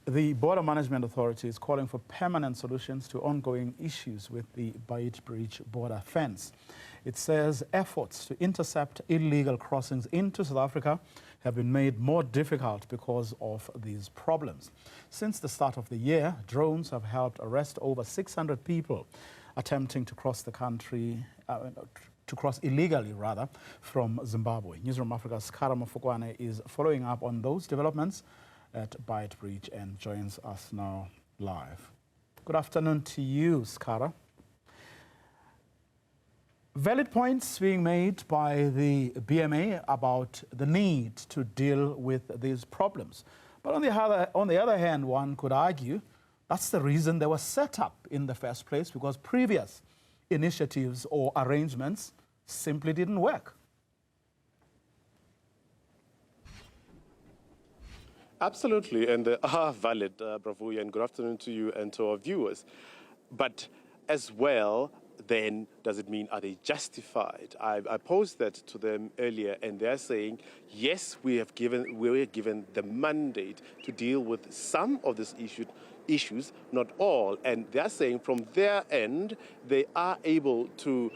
The Border Management Authority is calling for permanent solutions to ongoing issues with the Beitbridge border fence. It says efforts to intercept illegal crossings into South Africa have been made more difficult because of these problems. Since the start of the year, drones have helped arrest over 600 people attempting to cross the country, to cross illegally, rather, from Zimbabwe. Newzroom Afrika's Scara Mafokoane is following up on those developments at Beitbridge and joins us now live. Good afternoon to you, Scara. Valid points being made by the BMA about the need to deal with these problems. But on the other hand, one could argue that's the reason they were set up in the first place, because previous initiatives or arrangements simply didn't work. Absolutely, and they are valid, Bravo, and good afternoon to you and to our viewers. But as well, then does it mean, are they justified? I posed that to them earlier, and they're saying, yes, we were given the mandate to deal with some of these issues, not all. And they're saying from their end, they are able to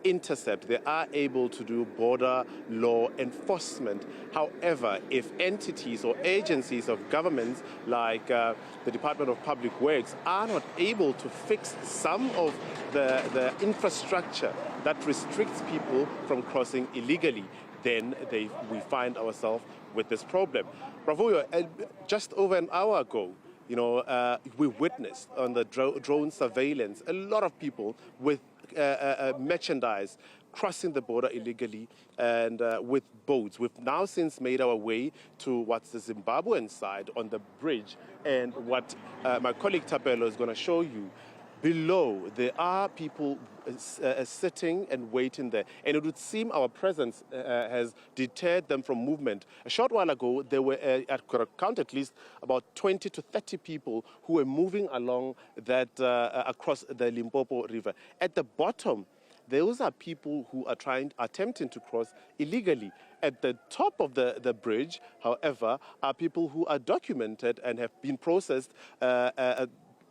intercept, they are able to do border law enforcement. However, if entities or agencies of governments like the Department of Public Works are not able to fix some of the infrastructure that restricts people from crossing illegally, then we find ourselves with this problem. Bravo, just over an hour ago, we witnessed on the drone surveillance a lot of people with merchandise crossing the border illegally and with boats. We've now since made our way to what's the Zimbabwean side on the bridge, and what my colleague Tapelo is going to show you. Below, there are people sitting and waiting there. And it would seem our presence has deterred them from movement. A short while ago, there were, I could count at least about 20 to 30 people who were moving along that across the Limpopo River. At the bottom, those are people who are attempting to cross illegally. At the top of the bridge, however, are people who are documented and have been processed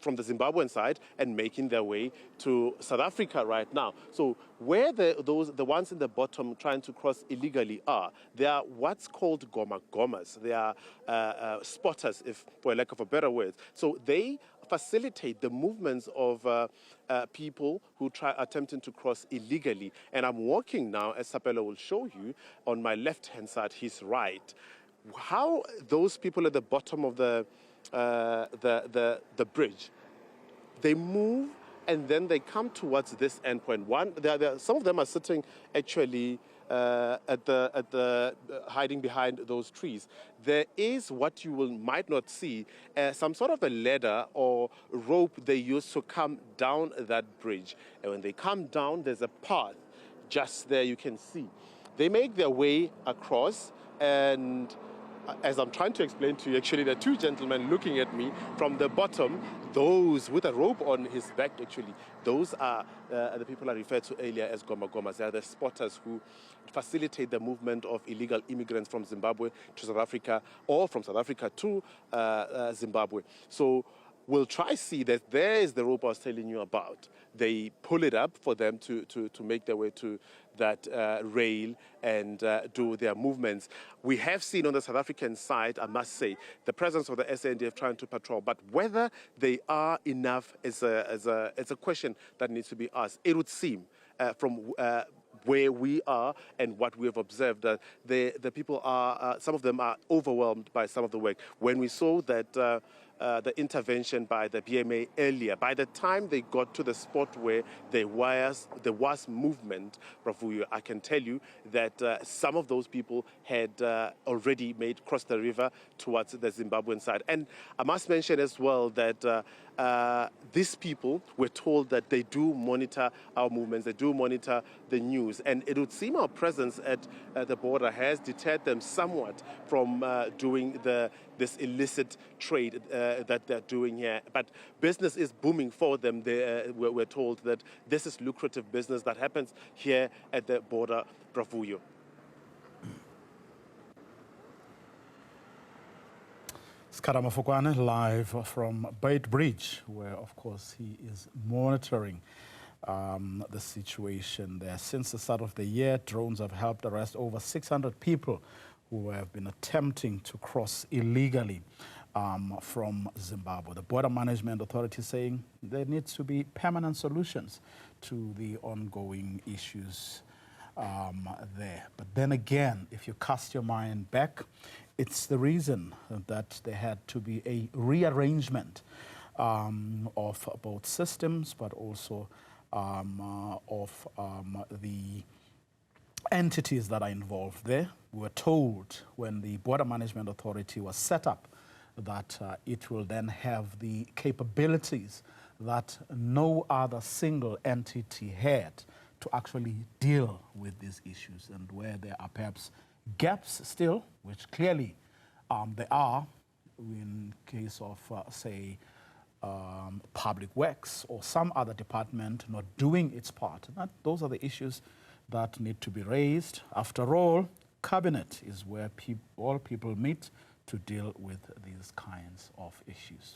from the Zimbabwean side and making their way to South Africa right now. So where the ones in the bottom trying to cross illegally are, they are what's called gomas. They are spotters, if for lack of a better word. So they facilitate the movements of people who attempting to cross illegally. And I'm walking now, as Sapelo will show you, on my left-hand side, his right. How those people at the bottom of the bridge, they move and then they come towards this endpoint. Some of them are sitting actually at the hiding behind those trees. There is what you might not see, some sort of a ladder or rope they use to come down that bridge. And when they come down, there's a path just there you can see. They make their way across, and as I'm trying to explain to you, actually, there are two gentlemen looking at me from the bottom, those with a rope on his back, actually. Those are the people I referred to earlier as gomas. They are the spotters who facilitate the movement of illegal immigrants from Zimbabwe to South Africa, or from South Africa to Zimbabwe. So we'll try see that there is the rope I was telling you about. They pull it up for them to make their way to that rail and do their movements. We have seen on the South African side, I must say, the presence of the SANDF trying to patrol, but whether they are enough is a question that needs to be asked. It would seem from where we are and what we have observed, that the people are, some of them are overwhelmed by some of the work. When we saw that the intervention by the BMA earlier, by the time they got to the spot where there was movement, Bravuyo, I can tell you that some of those people had already crossed the river towards the Zimbabwean side. And I must mention as well that these people were told that they do monitor our movements, they do monitor the news, and it would seem our presence at the border has deterred them somewhat from doing this illicit trade that they're doing here. But business is booming for them. We're told that this is lucrative business that happens here at the border, Bravuyo. Scara Mafokoane live from Beitbridge, where, of course, he is monitoring the situation there. Since the start of the year, drones have helped arrest over 600 people who have been attempting to cross illegally from Zimbabwe. The Border Management Authority saying there needs to be permanent solutions to the ongoing issues there. But then again, if you cast your mind back, it's the reason that there had to be a rearrangement of both systems, but also of the entities that are involved there. We were told when the Border Management Authority was set up that it will then have the capabilities that no other single entity had to actually deal with these issues, and where there are perhaps gaps still, which clearly there are in case of, say, public works or some other department not doing its part. Those are the issues that need to be raised. After all, cabinet is where all people meet to deal with these kinds of issues.